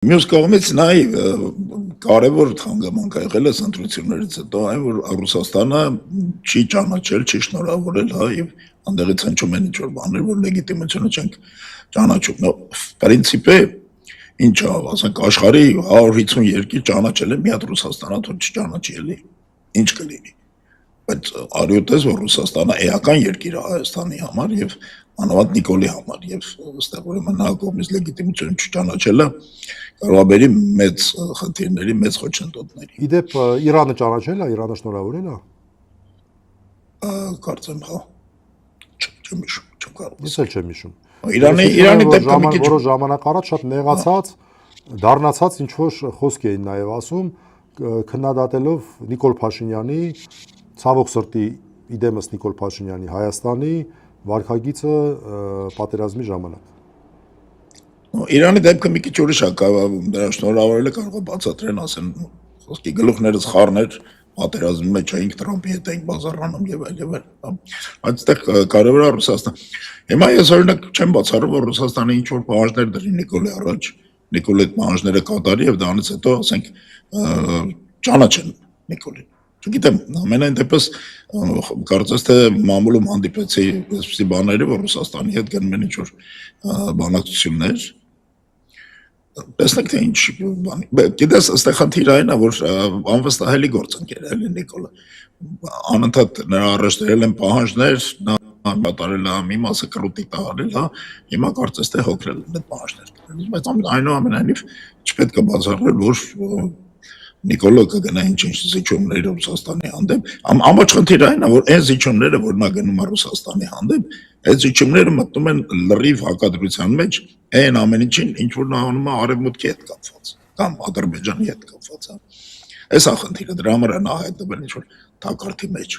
Մյուս կողմից նաև կարևոր հանգամանք ա եղել է ընտրություններից հետո այն, որ Ռուսաստանը չի ճանաչել, չի շնորհավորել, հա, եւ անդեղից հնչում են ինչ-որ բաներ, որ լեգիտիմությունը չենք ճանաչում։ Պրինցիպը ինչ ա, ասենք աշխարհի 150 երկիր ճանաչել է, մի հատ Ռուսաստանը թող չճանաչի էլի, ինչ կլինի։ Բայց արյութես, որ Ռուսաստանը էական երկիր է Հայաստանի համար եւ մանավանդ Նիկոլի համար եւ ըստեղ ուրեմն նա կողմից լեգիտիմություն չճանաչելը կարող է բերի մեծ խնդիրների, մեծ խոչընդոտների։ Իդեպ Իրանը ճանաչել է, Իրանը շնորհավորել է։ Կարծեմ, հա։ Չեմ հիշում, չեմ կարող։ Ես էլ չեմ հիշում։ Իրանի դեպքը մի քիչ որոշ ժամանակ առաջ շատ նեղացած, դառնացած ինչ որ խոսք էին նաև ասում, քննադատելով Նիկոլ Փաշինյանի, ցավոք սրտի իդեմս Նիկոլ Փաշինյանի Հայաստանի վարքագիծը պատերազմի ժամանակ։ Իրանի դեպքը մի քիչ ուրիշ է, դրա շնորհավորելը կարող է բացատրեն, ասեն, խոսքի գլուխներս խառներ պատերազմի մեջ էինք, Տրամպի հետ էինք բազարանում եւ այլ։ Այդտեղ կարևոր է Ռուսաստան։ Հիմա ես օրինակ չեմ բացառում, որ Ռուսաստանը ինչ որ պահանջներ դրի Նիկոլի առաջ, Նիկոլի այդ պահանջները կատարի եւ դրանից հետո, ասենք, ճանաչեն Նիկոլին։ Չգիտեմ, ամենայն դեպս կարծես թե մամուլում հանդիպեցի այսպիսի բաների, որ Ռուսաստանի հետ գնում են ինչ որ բանակցություններ։ Տեսնենք թե ինչ բանի։ Գիտես, այստեղ խնդիրը այն է, որ անվստահելի գործընկեր է էլի Նիկոլը։ Անընդհատ նրա առաջ դրել են պահանջներ, նա կատարել է մի մասը կրուտի տալել, հա, հիմա կարծես թե հոգրել են այդ պահանջները։ Բայց այնուամենայնիվ չպետք է բացառել, որ Նիկոլը կգնա ինչ-ինչ զիջումներ Ռուսաստանի հանդեպ, ամբողջ խնդիրը այն է, որ այն զիջումները, որ նա գնում է Ռուսաստանի հանդեպ, այդ զիջումները մտնում են լրիվ հակադրության մեջ, այն ամեն ինչին, ինչ որ նա անում է արևմուտքի հետ կապված, կամ Ադրբեջանի հետ կապված, հա։ Այս է խնդիրը, դրա համար է նա հայտնվել ինչ որ թակարդի մեջ։